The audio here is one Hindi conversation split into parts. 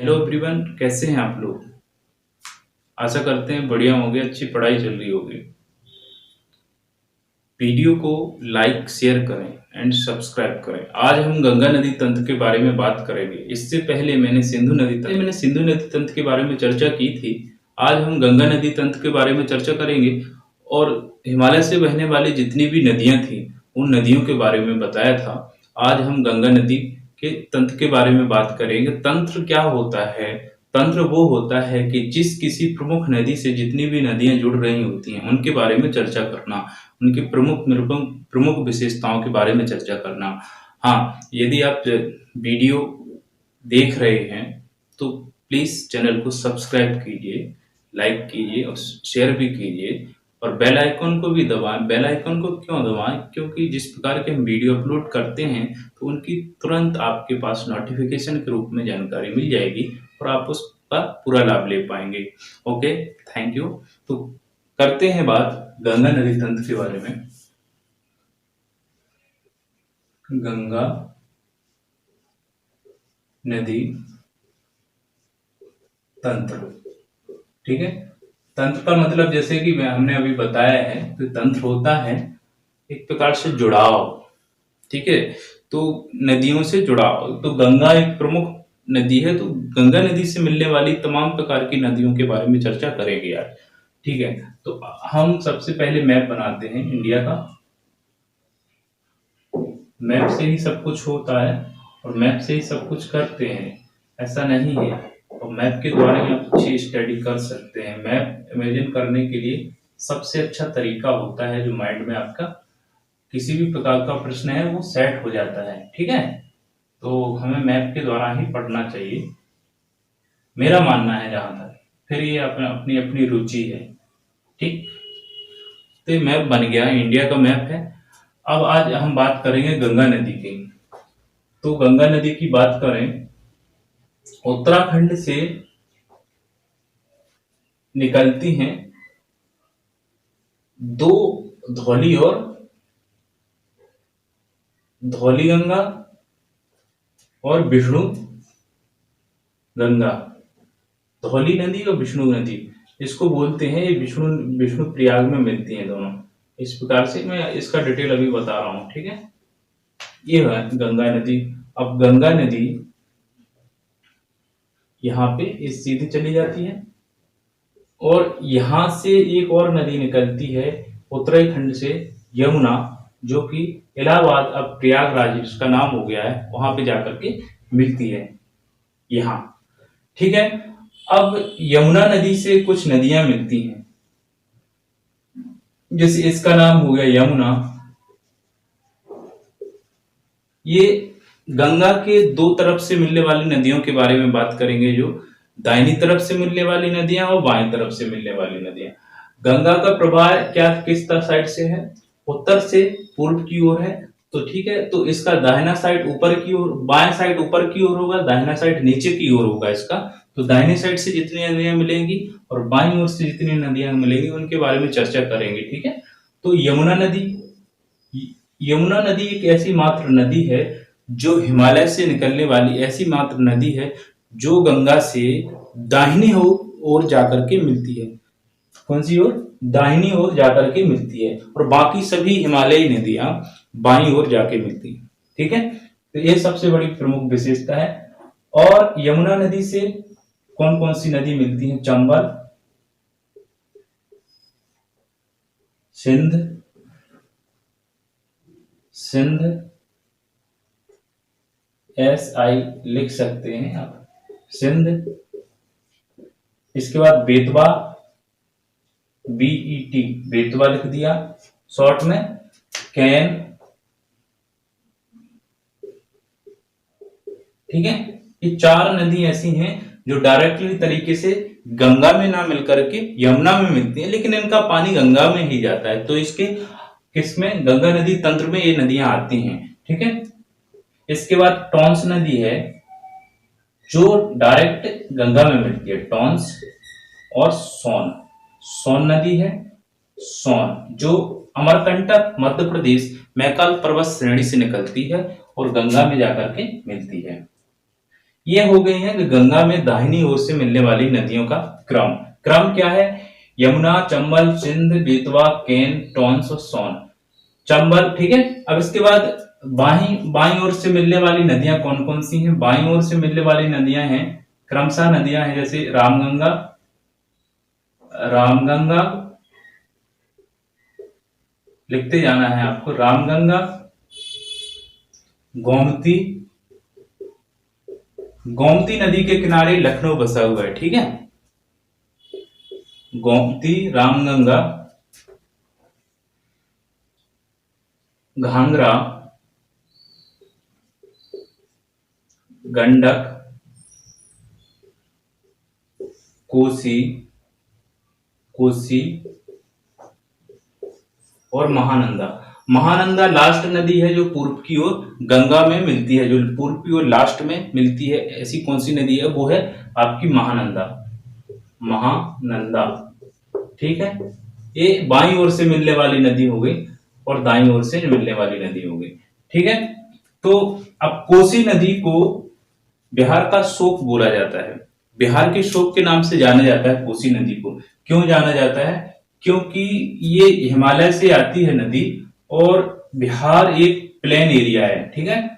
हेलो एवरीवन, कैसे हैं आप लोग। आशा करते हैं बढ़िया होंगे, अच्छी पढ़ाई चल रही होगी। वीडियो को लाइक शेयर करें एंड सब्सक्राइब करें। आज हम गंगा नदी तंत्र के बारे में बात करेंगे। इससे पहले मैंने सिंधु नदी तंत्र के बारे में चर्चा की थी। आज हम गंगा नदी तंत्र के बारे में चर्चा करेंगे और हिमालय से बहने वाली जितनी भी नदियां थी उन नदियों के बारे में बताया था। आज हम गंगा नदी के तंत्र के बारे में बात करेंगे। तंत्र क्या होता है? तंत्र वो होता है कि जिस किसी प्रमुख नदी से जितनी भी नदियां जुड़ रही होती हैं उनके बारे में चर्चा करना, उनकी प्रमुख निरूपण प्रमुख विशेषताओं के बारे में चर्चा करना। हाँ, यदि आप वीडियो देख रहे हैं तो प्लीज चैनल को सब्सक्राइब कीजिए, लाइक कीजिए और शेयर भी कीजिए और बेल आइकन को भी दबाएं। बेल आइकन को क्यों दबाएं? क्योंकि जिस प्रकार के हम वीडियो अपलोड करते हैं तो उनकी तुरंत आपके पास नोटिफिकेशन के रूप में जानकारी मिल जाएगी और आप उसका पूरा लाभ ले पाएंगे। Okay, thank you. तो करते हैं बात गंगा नदी तंत्र के बारे में। गंगा नदी तंत्र, ठीक है। तंत्र का मतलब जैसे कि हमने अभी बताया है, तो तंत्र होता है एक प्रकार से जुड़ाव, ठीक है। तो नदियों से जुड़ाव, तो गंगा एक प्रमुख नदी है, तो गंगा नदी से मिलने वाली तमाम प्रकार की नदियों के बारे में चर्चा करेंगे यार, ठीक है। तो हम सबसे पहले मैप बनाते हैं इंडिया का। मैप से ही सब कुछ होता है और मैप से ही सब कुछ करते हैं, ऐसा नहीं है। और मैप के द्वारा ही आप अच्छी स्टडी कर सकते हैं। मैप इमेजिन करने के लिए सबसे अच्छा तरीका होता है जो माइंड में आपका किसी भी प्रकार का प्रश्न है वो सेट हो जाता है, ठीक है। तो हमें मैप के द्वारा ही पढ़ना चाहिए, मेरा मानना है जहां तक। फिर ये अपनी अपनी रुचि है, ठीक। तो ये मैप बन गया, इंडिया का मैप है। अब आज हम बात करेंगे गंगा नदी की। तो गंगा नदी की बात करें, उत्तराखंड से निकलती हैं दो, धौली और धौली गंगा और विष्णु गंगा। धौली नदी और विष्णु नदी इसको बोलते हैं, ये विष्णु विष्णु प्रयाग में मिलती हैं दोनों। इस प्रकार से मैं इसका डिटेल अभी बता रहा हूं, ठीक है। ये है गंगा नदी। अब गंगा नदी यहाँ पे इस सीधी चली जाती है और यहां से एक और नदी निकलती है उत्तराखंड से, यमुना, जो कि इलाहाबाद, अब प्रयागराज इसका नाम हो गया है, वहां पे जाकर के मिलती है यहाँ, ठीक है। अब यमुना नदी से कुछ नदियां मिलती हैं, जैसे इसका नाम हो गया यमुना। ये गंगा के दो तरफ से मिलने वाली नदियों के बारे में बात करेंगे, जो दाहिनी तरफ से मिलने वाली नदियां और बाएं तरफ से मिलने वाली नदियां। गंगा का प्रवाह क्या किस साइड से है? उत्तर से पूर्व की ओर है, तो ठीक है। तो इसका दाहिना साइड ऊपर की ओर, बाएं साइड ऊपर की ओर होगा, दाहिना साइड नीचे की ओर होगा इसका। तो दाहिने साइड से जितनी नदियां मिलेंगी और बाईं ओर से जितनी नदियां मिलेंगी उनके बारे में चर्चा करेंगे, ठीक है। तो यमुना नदी, यमुना नदी एक ऐसी मात्र नदी है जो हिमालय से निकलने वाली ऐसी मात्र नदी है जो गंगा से दाहिनी ओर जाकर के मिलती है। कौन सी ओर? दाहिनी ओर जाकर के मिलती है, और बाकी सभी हिमालयी नदियां बाईं ओर जाके मिलती है, ठीक है। तो ये सबसे बड़ी प्रमुख विशेषता है। और यमुना नदी से कौन कौन सी नदी मिलती है? चंबल, सिंध, SI लिख सकते हैं आप, सिंध। इसके बाद बेतवा, BET, बेतवा लिख दिया शॉर्ट में। कैन, ठीक है। ये चार नदी ऐसी हैं जो डायरेक्टली तरीके से गंगा में ना मिलकर के यमुना में मिलती हैं, लेकिन इनका पानी गंगा में ही जाता है। तो इसके किसमें? गंगा नदी तंत्र में ये नदियां आती हैं, ठीक है। इसके बाद टॉन्स नदी है जो डायरेक्ट गंगा में मिलती है, टॉन्स। और सोन नदी है, सोन, जो अमरकंटक मध्य प्रदेश मैकाल पर्वत श्रेणी से निकलती है और गंगा में जाकर के मिलती है। ये हो गई है कि गंगा में दाहिनी ओर से मिलने वाली नदियों का क्रम। क्रम क्या है? यमुना, चंबल, सिंध, बेतवा, केन, टॉन्स और सोन। चंबल, ठीक है। अब इसके बाद बाई ओर से मिलने वाली नदियां कौन कौन सी हैं? बाई ओर से मिलने वाली नदियां हैं, क्रमशः नदियां हैं जैसे रामगंगा, रामगंगा लिखते जाना है आपको, रामगंगा, गोमती। गोमती नदी के किनारे लखनऊ बसा हुआ है, ठीक है। गोमती, रामगंगा, घाघरा, गंडक, कोसी, कोसी और महानंदा। महानंदा लास्ट नदी है जो पूर्व की ओर गंगा में मिलती है, जो पूर्व की ओर लास्ट में मिलती है। ऐसी कौन सी नदी है? वो है आपकी महानंदा, महानंदा, ठीक है। ये बाईं ओर से मिलने वाली नदी हो गई और दाईं ओर से मिलने वाली नदी हो गई, ठीक है। तो अब कोसी नदी को बिहार का शोक बोला जाता है। बिहार के शोक के नाम से जाना जाता है कोसी नदी को। क्यों जाना जाता है? क्योंकि ये हिमालय से आती है नदी और बिहार एक प्लेन एरिया है, ठीक है,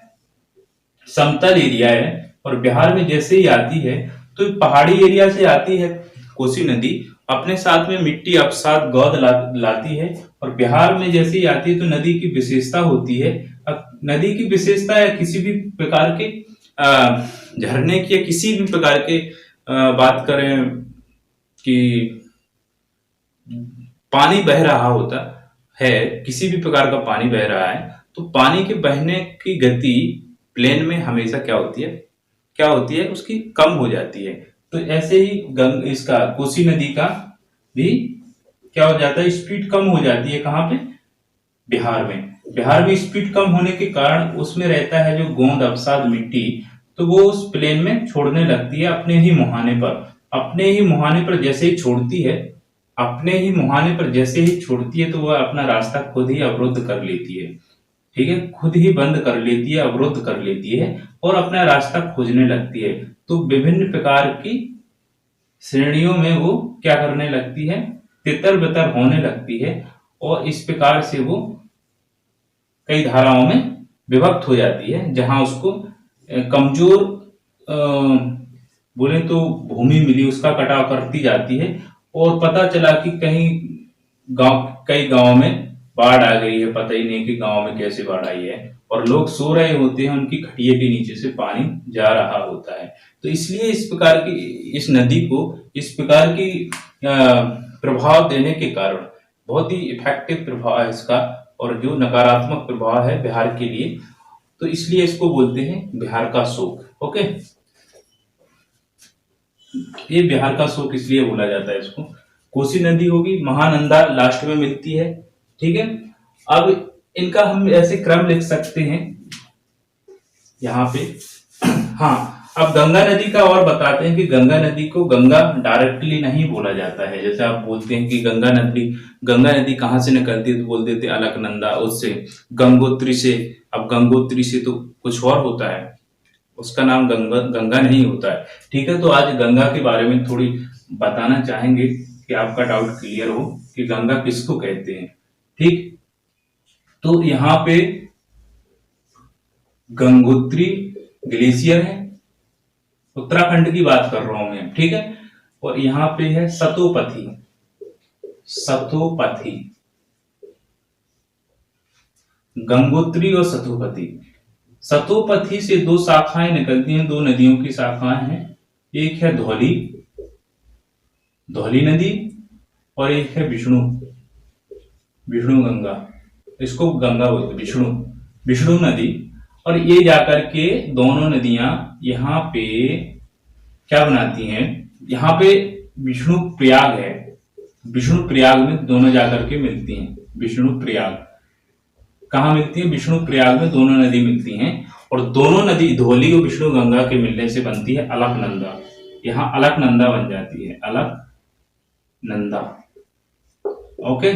समतल एरिया है। और बिहार में जैसे ही आती है तो पहाड़ी एरिया से आती है कोसी नदी, अपने साथ में मिट्टी अवसाद गौद लाती है। और बिहार में जैसे ही आती है तो नदी की विशेषता होती है। अब नदी की विशेषता है किसी भी प्रकार के झरने की या किसी भी प्रकार के बात करें कि पानी बह रहा होता है, किसी भी प्रकार का पानी बह रहा है, तो पानी के बहने की गति प्लेन में हमेशा क्या होती है? क्या होती है? उसकी कम हो जाती है। तो ऐसे ही इसका कोसी नदी का भी क्या हो जाता है? स्पीड कम हो जाती है। कहाँ पे? बिहार में। बिहार में स्पीड कम होने के कारण उसमें रहता है जो गोंद अवसाद मिट्टी, तो वो उस प्लेन में छोड़ने लगती है अपने ही मुहाने पर। अपने ही मुहाने पर जैसे ही छोड़ती है, अपने ही मुहाने पर जैसे ही छोड़ती है तो वह अपना रास्ता खुद ही अवरुद्ध कर लेती है, ठीक है, खुद ही बंद कर लेती है, अवरुद्ध कर लेती है और अपना रास्ता खोजने लगती है। तो विभिन्न प्रकार की श्रेणियों में वो क्या करने लगती है? तितर बितर होने लगती है और इस प्रकार से वो कई धाराओं में विभक्त हो जाती है। जहां उसको कमजोर बोले तो भूमि मिली, उसका कटाव करती जाती है। और पता चला कि कई गांव में बाढ़ आ गई है, पता ही नहीं कि गांव में कैसे बाढ़ आई है, और लोग सो रहे होते हैं, उनकी खटिया के नीचे से पानी जा रहा होता है। तो इसलिए इस प्रकार की इस नदी को इस प्रकार की प्रभाव देने के कारण बहुत ही इफेक्टिव प्रभाव है इसका, और जो नकारात्मक प्रभाव है बिहार के लिए, तो इसलिए इसको बोलते हैं बिहार का शोक। ओके, ये बिहार का शोक इसलिए बोला जाता है इसको। कोसी नदी होगी, महानंदा लास्ट में मिलती है, ठीक है। अब इनका हम ऐसे क्रम लिख सकते हैं यहाँ पे। हाँ, अब गंगा नदी का और बताते हैं कि गंगा नदी को गंगा डायरेक्टली नहीं बोला जाता है। जैसे आप बोलते हैं कि गंगा नदी कहाँ से निकलती है, तो बोल देते अलकनंदा, उससे, गंगोत्री से। अब गंगोत्री से तो कुछ और होता है, उसका नाम गंगा नहीं होता है, ठीक है। तो आज गंगा के बारे में थोड़ी बताना चाहेंगे कि आपका डाउट क्लियर हो कि गंगा किसको कहते हैं, ठीक। तो यहाँ पे गंगोत्री ग्लेशियर है, उत्तराखंड की बात कर रहा हूं मैं, ठीक है। और यहाँ पे है सतोपथी, सतोपथी, गंगोत्री और सतोपथी। सतोपथी से दो शाखाएं निकलती हैं, दो नदियों की शाखाएं हैं। एक है धौली, धौली नदी, और एक है विष्णु, विष्णु गंगा। इसको गंगा बोलते, विष्णु, विष्णु नदी। और ये जाकर के दोनों नदियां यहाँ पे क्या बनाती हैं? यहाँ पे विष्णु प्रयाग है, विष्णु प्रयाग में दोनों जाकर के मिलती हैं। विष्णु प्रयाग कहाँ मिलती है? विष्णु प्रयाग में दोनों नदी मिलती हैं। और दोनों नदी धौली और विष्णु गंगा के मिलने से बनती है अलकनंदा। यहाँ अलकनंदा बन जाती है, अलकनंदा। ओके,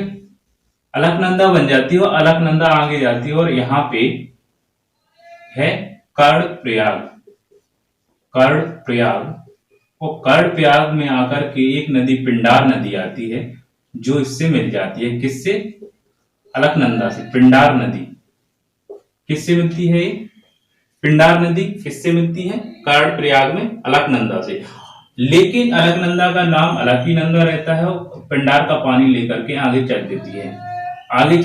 अलकनंदा बन जाती है और अलकनंदा आगे जाती है और यहाँ पे है कर्णप्रयाग, कर्णप्रयाग, और कर्णप्रयाग में आकर के एक नदी पिंडार नदी आती है जो इससे मिल जाती है। किससे? अलकनंदा से। पिंडार नदी किससे मिलती है? पिंडार नदी किससे मिलती है? कर्णप्रयाग में अलकनंदा से। लेकिन अलकनंदा का नाम अलकीनंदा रहता है और पिंडार का पानी लेकर के आगे चल देती है। आगे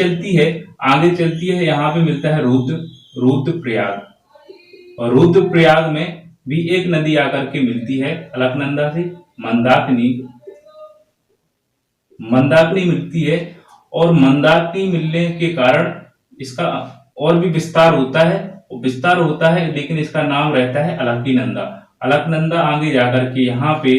चलती है यहाँ पे मिलता है रुद्रप्रयाग, और रुद्रप्रयाग में भी एक नदी आकर के मिलती है अलकनंदा से, मंदाकिनी मिलती है। और मंदाकिनी मिलने के कारण इसका और भी विस्तार होता है, लेकिन इसका नाम रहता है अलकनंदा आगे जाकर के यहाँ पे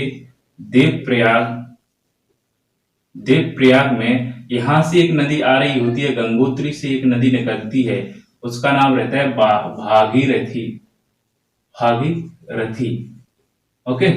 देवप्रयाग में यहाँ से एक नदी आ रही होती है, गंगोत्री से एक नदी निकलती है, उसका नाम रहता है भागीरथी। ओके,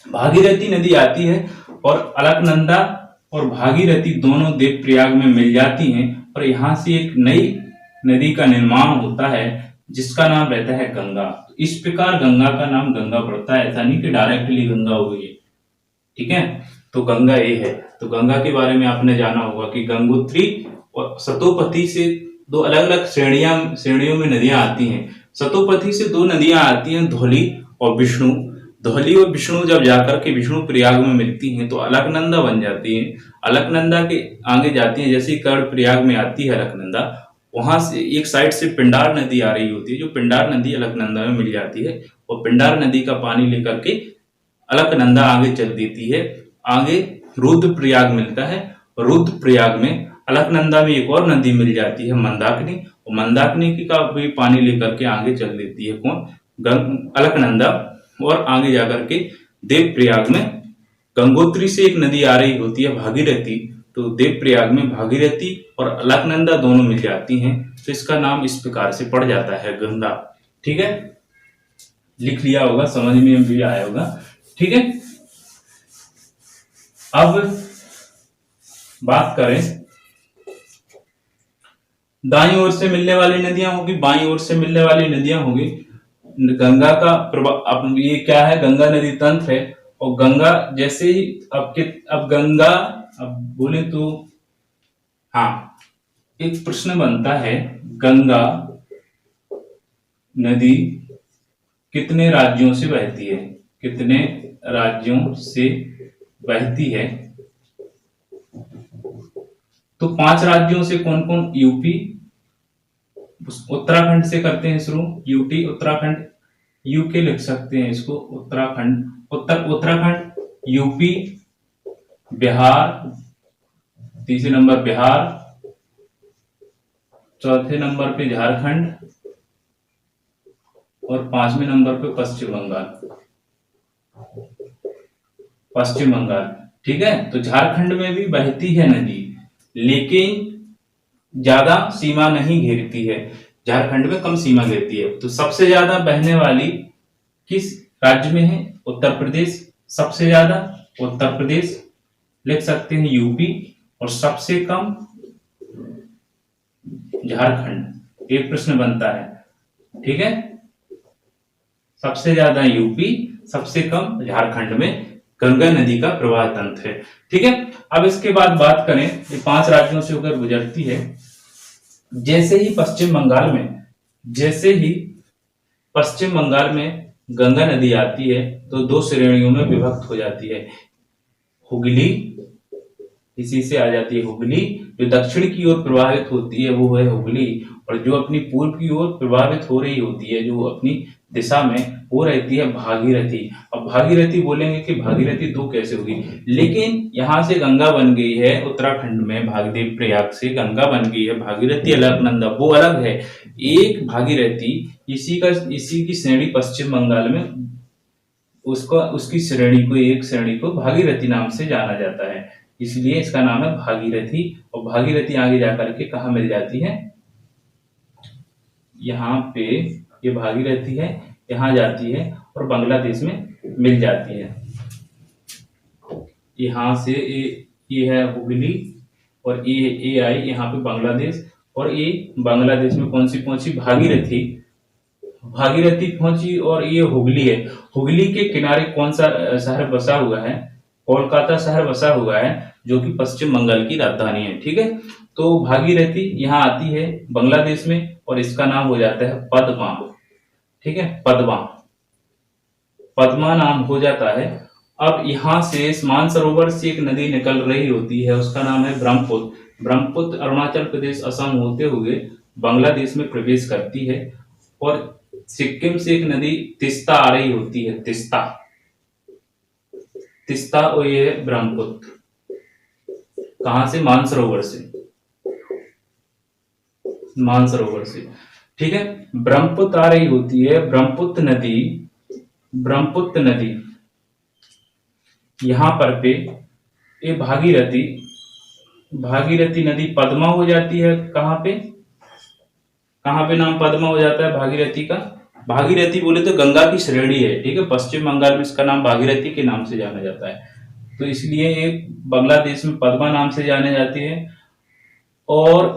भागीरथी नदी आती है और अलकनंदा और भागीरथी दोनों देवप्रयाग में मिल जाती हैं, और यहाँ से एक नई नदी का निर्माण होता है जिसका नाम रहता है गंगा। तो इस प्रकार गंगा का नाम गंगा पड़ता है, ऐसा नहीं कि डायरेक्टली गंगा हो गई है। ठीक है, तो गंगा ये है। तो गंगा के बारे में आपने जाना होगा कि गंगोत्री और सतोपति से दो अलग अलग श्रेणियों में नदियां आती हैं। सतोपति से दो नदियां आती हैं, धौली और विष्णु जब जाकर के विष्णु प्रयाग में मिलती हैं तो अलकनंदा बन जाती है। अलकनंदा के आगे जाती है, जैसे कर्णप्रयाग में आती है अलकनंदा, वहां से एक साइड से पिंडार नदी आ रही होती है, जो पिंडार नदी अलकनंदा में मिल जाती है, और पिंडार नदी का पानी लेकर के अलकनंदा आगे चल देती है। आगे रुद्रप्रयाग मिलता है, रुद्रप्रयाग में अलकनंदा में एक और नदी मिल जाती है मंदाकिनी, और मंदाकिनी की का भी पानी लेकर के आगे चल देती है कौन? अलकनंदा। और आगे जाकर के देवप्रयाग में गंगोत्री से एक नदी आ रही होती है भागीरथी, तो देवप्रयाग में भागीरथी और अलकनंदा दोनों मिल जाती हैं, तो इसका नाम इस प्रकार से पड़ जाता है गंगा। ठीक है, लिख लिया होगा, समझ में भी आया होगा। ठीक है, अब बात करें दाईं ओर से मिलने वाली नदियां होगी, बाईं ओर से मिलने वाली नदियां होगी। गंगा का अब ये क्या है? गंगा नदी तंत्र है, और गंगा जैसे ही अब बोले तो हाँ, एक प्रश्न बनता है, गंगा नदी कितने राज्यों से बहती है? कितने राज्यों से बहती है? तो 5 राज्यों से। कौन कौन? यूपी, उत्तराखंड से करते हैं शुरू, यूटी उत्तराखंड, यूके लिख सकते हैं इसको, उत्तराखंड, यूपी, बिहार, तीसरे नंबर बिहार, चौथे नंबर पे झारखंड, और 5वें नंबर पे पश्चिम बंगाल। ठीक है, तो झारखंड में भी बहती है नदी, लेकिन ज्यादा सीमा नहीं घेरती है, झारखंड में कम सीमा घेरती है। तो सबसे ज्यादा बहने वाली किस राज्य में है? उत्तर प्रदेश। सबसे ज्यादा उत्तर प्रदेश लिख सकते हैं, यूपी, और सबसे कम झारखंड। एक प्रश्न बनता है, ठीक है, सबसे ज्यादा यूपी, सबसे कम झारखंड में गंगा नदी का प्रवाह तंत्र है। ठीक है, अब इसके बाद बात करें, ये 5 राज्यों से होकर गुजरती है। जैसे ही पश्चिम बंगाल में गंगा नदी आती है तो 2 श्रेणियों में विभक्त हो जाती है। हुगली, इसी से आ जाती है हुगली, जो दक्षिण की ओर प्रवाहित होती है वो है हुगली, और जो अपनी पूर्व की ओर प्रभावित हो रही होती है, जो अपनी दिशा में, वो रहती है भागीरथी। अब भागीरथी बोलेंगे कि भागीरथी 2 कैसे होगी, लेकिन यहाँ से गंगा बन गई है उत्तराखंड में, भागदेव प्रयाग से गंगा बन गई है, भागीरथी अलकनंदा वो अलग है। एक भागीरथी इसी की श्रेणी पश्चिम बंगाल में, उसकी श्रेणी को भागीरथी नाम से जाना जाता है, इसलिए इसका नाम है भागीरथी। और भागीरथी आगे जाकर के कहाँ मिल जाती है? यहाँ पे ये भागीरथी है, यहाँ जाती है और बांग्लादेश में मिल जाती है। यहाँ से ये है हुगली, और ये आई यहाँ पे बांग्लादेश, और ये बांग्लादेश में कौन सी पहुंची? भागीरथी भागीरथी पहुंची और ये हुगली है। हुगली के किनारे कौन सा शहर बसा हुआ है? कोलकाता शहर बसा हुआ है, जो कि पश्चिम बंगाल की राजधानी है। ठीक है, तो भागीरथी यहाँ आती है बांग्लादेश में और इसका नाम हो जाता है पद्मा। ठीक है, पद्मा, पद्मा नाम हो जाता है। अब यहाँ से मानसरोवर से एक नदी निकल रही होती है, उसका नाम है ब्रह्मपुत्र। ब्रह्मपुत्र अरुणाचल प्रदेश, असम होते हुए बांग्लादेश में प्रवेश करती है। और सिक्किम से एक नदी तिस्ता आ रही होती है, तिस्ता, तिस्ता, और ये है ब्रह्मपुत्र। कहां से? मानसरोवर से, मानसरोवर से। ठीक है, ब्रह्मपुत्र आ रही होती है। ब्रह्मपुत्र नदी, ब्रह्मपुत्र नदी यहां पर पे ये भागीरथी, भागीरथी नदी पद्मा हो जाती है। कहां पे, कहां पे नाम पद्मा हो जाता है भागीरथी का? भागीरथी बोले तो गंगा की श्रेणी है। ठीक है, पश्चिम बंगाल में इसका नाम भागीरथी के नाम से जाना जाता है, तो इसलिए ये बांग्लादेश में पद्मा नाम से जाने जाती है। और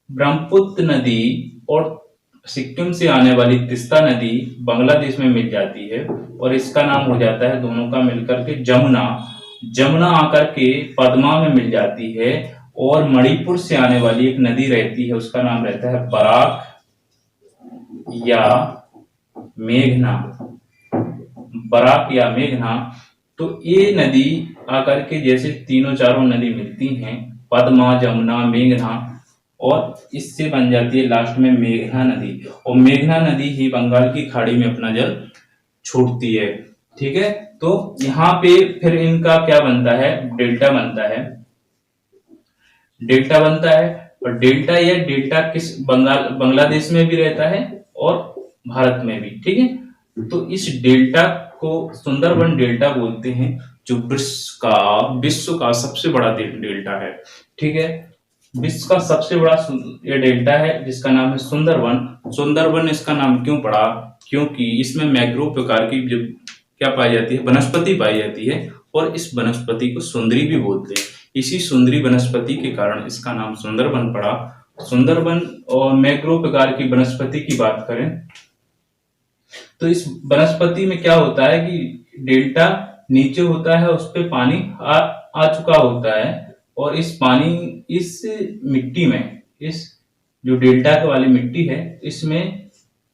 ब्रह्मपुत्र नदी और सिक्किम से आने वाली तिस्ता नदी बांग्लादेश में मिल जाती है और इसका नाम हो जाता है दोनों का मिलकर के जमुना। जमुना आकर के पद्मा में मिल जाती है। और मणिपुर से आने वाली एक नदी रहती है, उसका नाम रहता है बराक या मेघना, बराक या मेघना। तो ये नदी आकर के जैसे तीनों चारों नदी मिलती हैं, पद्मा, जमुना, मेघना, और इससे बन जाती है लास्ट में मेघना नदी। और मेघना नदी ही बंगाल की खाड़ी में अपना जल छोड़ती है। ठीक है, तो यहाँ पे फिर इनका क्या बनता है? डेल्टा बनता है, डेल्टा बनता है। और डेल्टा या डेल्टा किस बांग्लादेश में भी रहता है और भारत में भी। ठीक है, तो इस डेल्टा को सुंदरबन डेल्टा बोलते हैं, जो विश्व का सबसे बड़ा डेल्टा है। ठीक है, विश्व का सबसे बड़ा ये डेल्टा है जिसका नाम है सुंदरबन। सुंदरबन इसका नाम क्यों पड़ा? क्योंकि इसमें मैक्रो प्रकार की जो क्या पाई जाती है? वनस्पति पाई जाती है, और इस वनस्पति को सुंदरी भी बोलते हैं। इसी सुंदरी वनस्पति के कारण इसका नाम सुंदरबन पड़ा। सुंदरबन और मैक्रो प्रकार की वनस्पति की बात करें तो इस वनस्पति में क्या होता है कि डेल्टा नीचे होता है, उस पर पानी आ चुका होता है, और इस पानी, इस मिट्टी में, इस जो डेल्टा वाली मिट्टी है, इसमें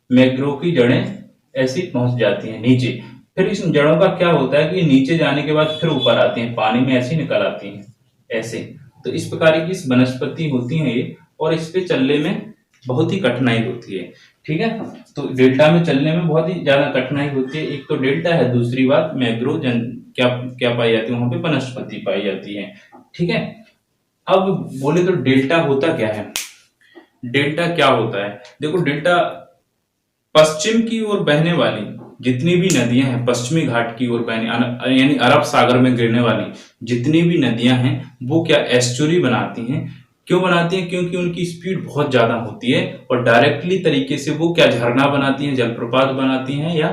मैंग्रोव की जड़ें ऐसी पहुंच जाती हैं नीचे। फिर इस जड़ों का क्या होता है कि नीचे जाने के बाद फिर ऊपर आती हैं, पानी में ऐसे निकल आती हैं ऐसे। तो इस प्रकार की इस वनस्पति होती है ये, और इस पे चलने में बहुत ही कठिनाई होती है। ठीक है, तो डेल्टा में चलने में बहुत ही ज्यादा कठिनाई होती है। एक तो डेल्टा है, दूसरी बात मैंग्रोव क्या क्या पाई जाती है वहां पे? वनस्पति पाई जाती है। ठीक है, अब बोले तो डेल्टा होता क्या है? डेल्टा क्या होता है? देखो, डेल्टा पश्चिम की ओर बहने वाली जितनी भी नदियां हैं, पश्चिमी घाट की ओर बहने यानी अरब सागर में गिरने वाली जितनी भी नदियां हैं, वो क्या एस्चुरी बनाती हैं। क्यों बनाती हैं? क्योंकि उनकी स्पीड बहुत ज्यादा होती है, और डायरेक्टली तरीके से वो क्या झरना बनाती हैं, जलप्रपात बनाती हैं, या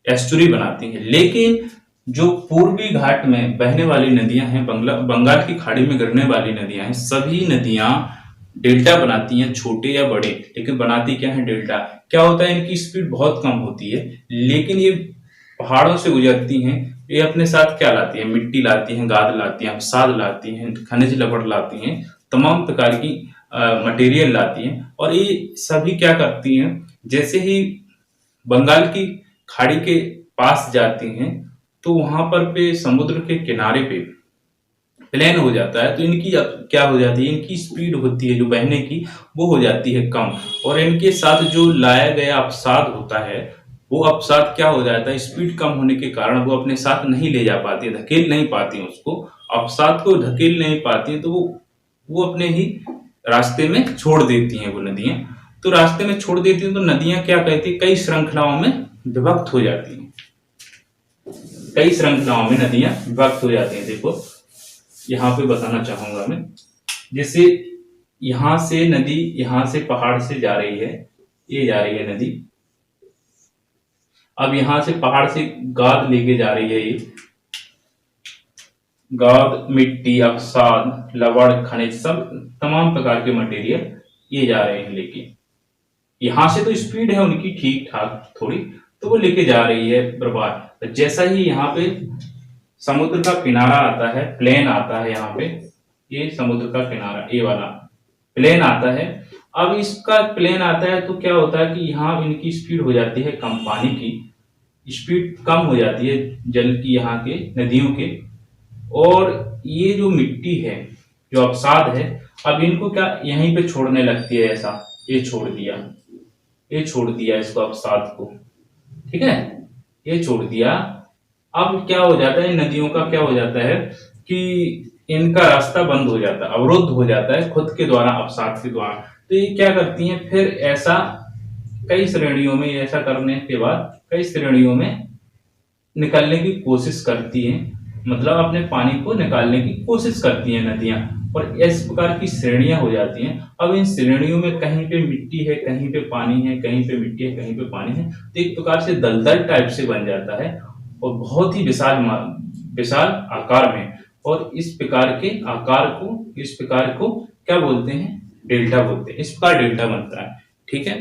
एस्चुरी बनाती हैं। लेकिन जो पूर्वी घाट में बहने वाली नदियां हैं, बंगाल की खाड़ी में गिरने वाली नदियां हैं, सभी नदियां डेल्टा बनाती हैं, छोटे या बड़े, लेकिन बनाती क्या है? डेल्टा। क्या होता है? इनकी स्पीड बहुत कम होती है, लेकिन ये पहाड़ों से गुजरती हैं। ये अपने साथ क्या लाती है? मिट्टी लाती हैं, गाद लाती हैं, अवसाद लाती हैं, खनिज लवण लाती हैं, तमाम प्रकार की मटेरियल लाती हैं। और ये सभी क्या करती हैं? जैसे ही बंगाल की खाड़ी के पास जाती हैं, तो वहां पर पे समुद्र के किनारे पे प्लेन हो जाता है, तो इनकी क्या हो जाती है? इनकी स्पीड होती है जो बहने की, वो हो जाती है कम। और इनके साथ जो लाया गया अवसाद होता है, वो अवसाद क्या हो जाता है? स्पीड कम होने के कारण वो अपने साथ नहीं ले जा पाती है, धकेल नहीं पाती है उसको, अवसाद को धकेल नहीं पाती है, तो वो अपने ही रास्ते में छोड़ देती हैं वो नदियां। तो रास्ते में छोड़ देती हैं तो नदियां क्या कहती है? कई श्रृंखलाओं में विभक्त हो जाती हैं, कई श्रृंखलाओं में नदियां विभक्त हो जाती हैं। देखो, यहाँ पे बताना चाहूंगा मैं, जैसे यहां से नदी, यहां से पहाड़ से जा रही है, ये जा रही है नदी। अब यहां से पहाड़ से गाद लेके जा रही है, ये गाद, मिट्टी, अवसाद, लवण, खनिज, सब तमाम प्रकार के मटेरियल ये जा रहे हैं लेके। यहाँ से तो स्पीड है उनकी ठीक ठाक थोड़ी, तो वो लेके जा रही है बर्बाद। जैसा ही यहाँ पे समुद्र का किनारा आता है, प्लेन आता है, यहाँ पे ये समुद्र का किनारा ए वाला प्लेन आता है। अब इसका प्लेन आता है तो क्या होता है कि यहाँ इनकी स्पीड हो जाती है कम, पानी की स्पीड कम हो जाती है जल की, यहाँ के नदियों के। और ये जो मिट्टी है, जो अवसाद है, अब इनको क्या यहीं पे छोड़ने लगती है, ऐसा ये छोड़ दिया, ये छोड़ दिया इसको अवसाद को, ठीक है, ये छोड़ दिया। अब क्या हो जाता है, नदियों का क्या हो जाता है कि इनका रास्ता बंद हो जाता है, अवरुद्ध हो जाता है खुद के द्वारा, अवसाद के द्वारा। तो ये क्या करती हैं फिर, ऐसा कई श्रेणियों में, ऐसा करने के बाद कई श्रेणियों में निकालने की कोशिश करती हैं, मतलब अपने पानी को निकालने की कोशिश करती हैं नदियां, और इस प्रकार की श्रेणियां हो जाती हैं। अब इन श्रेणियों में कहीं पे मिट्टी है, कहीं पे पानी है, कहीं पे मिट्टी है, कहीं पे पानी है, तो एक प्रकार से दलदल टाइप से बन जाता है, और बहुत ही विशाल आकार में। और इस प्रकार के आकार को, इस प्रकार को क्या बोलते हैं, डेल्टा बोलते हैं। इस प्रकार डेल्टा बनता है, ठीक है।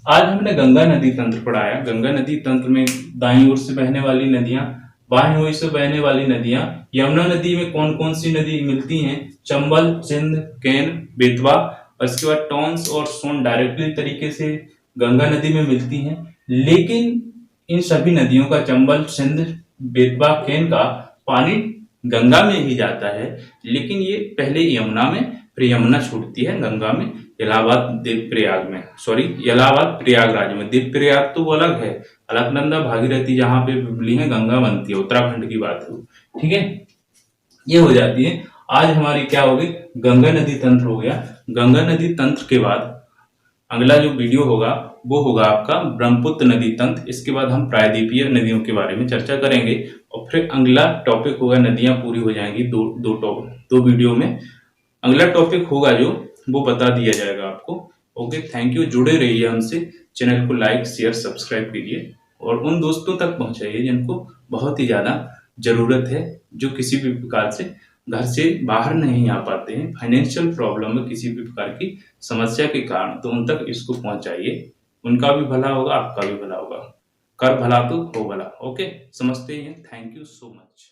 आज हमने गंगा नदी तंत्र पढ़ाया। गंगा नदी तंत्र में दाईं ओर से बहने वाली नदियां, बाईं ओर से बहने वाली नदियां। यमुना नदी में कौन कौन सी नदी मिलती हैं, चंबल, सिंध, केन, बेतवा। और इसके बाद टॉन्स और सोन डायरेक्टली तरीके से गंगा नदी में मिलती हैं। लेकिन इन सभी नदियों का, चंबल, सिंध, बेतवा, केन का पानी गंगा में ही जाता है, लेकिन ये पहले यमुना में, फिर यमुना छूटती है गंगा में, इलाहाबाद देव प्रयाग में, सॉरी इलाहाबाद प्रयागराज में। देव प्रयाग तो वो अलग है, अलकनंदा भागीरथी जहां पे बिजली है, गंगा बनती है, उत्तराखंड की बात है, ठीक है। ये हो जाती है। आज हमारी क्या होगी, गंगा नदी तंत्र हो गया। गंगा नदी तंत्र के बाद अगला जो वीडियो होगा वो होगा आपका ब्रह्मपुत्र नदी तंत्र। इसके बाद हम प्रायद्वीपीय नदियों के बारे में चर्चा करेंगे, और फिर अगला टॉपिक होगा, नदियां पूरी हो जाएंगी दो वीडियो में। अगला टॉपिक होगा जो, वो बता दिया जाएगा आपको। ओके, थैंक यू, जुड़े रहिए हमसे। चैनल को लाइक, शेयर, सब्सक्राइब कीजिए, और उन दोस्तों तक पहुंचाइए जिनको बहुत ही ज्यादा जरूरत है, जो किसी भी प्रकार से घर से बाहर नहीं आ पाते हैं, फाइनेंशियल प्रॉब्लम में किसी भी प्रकार की समस्या के कारण, तो उन तक इसको पहुंचाइए। उनका भी भला होगा, आपका भी भला होगा। कर भला तो हो भला। ओके, समझते हैं। Thank you so much.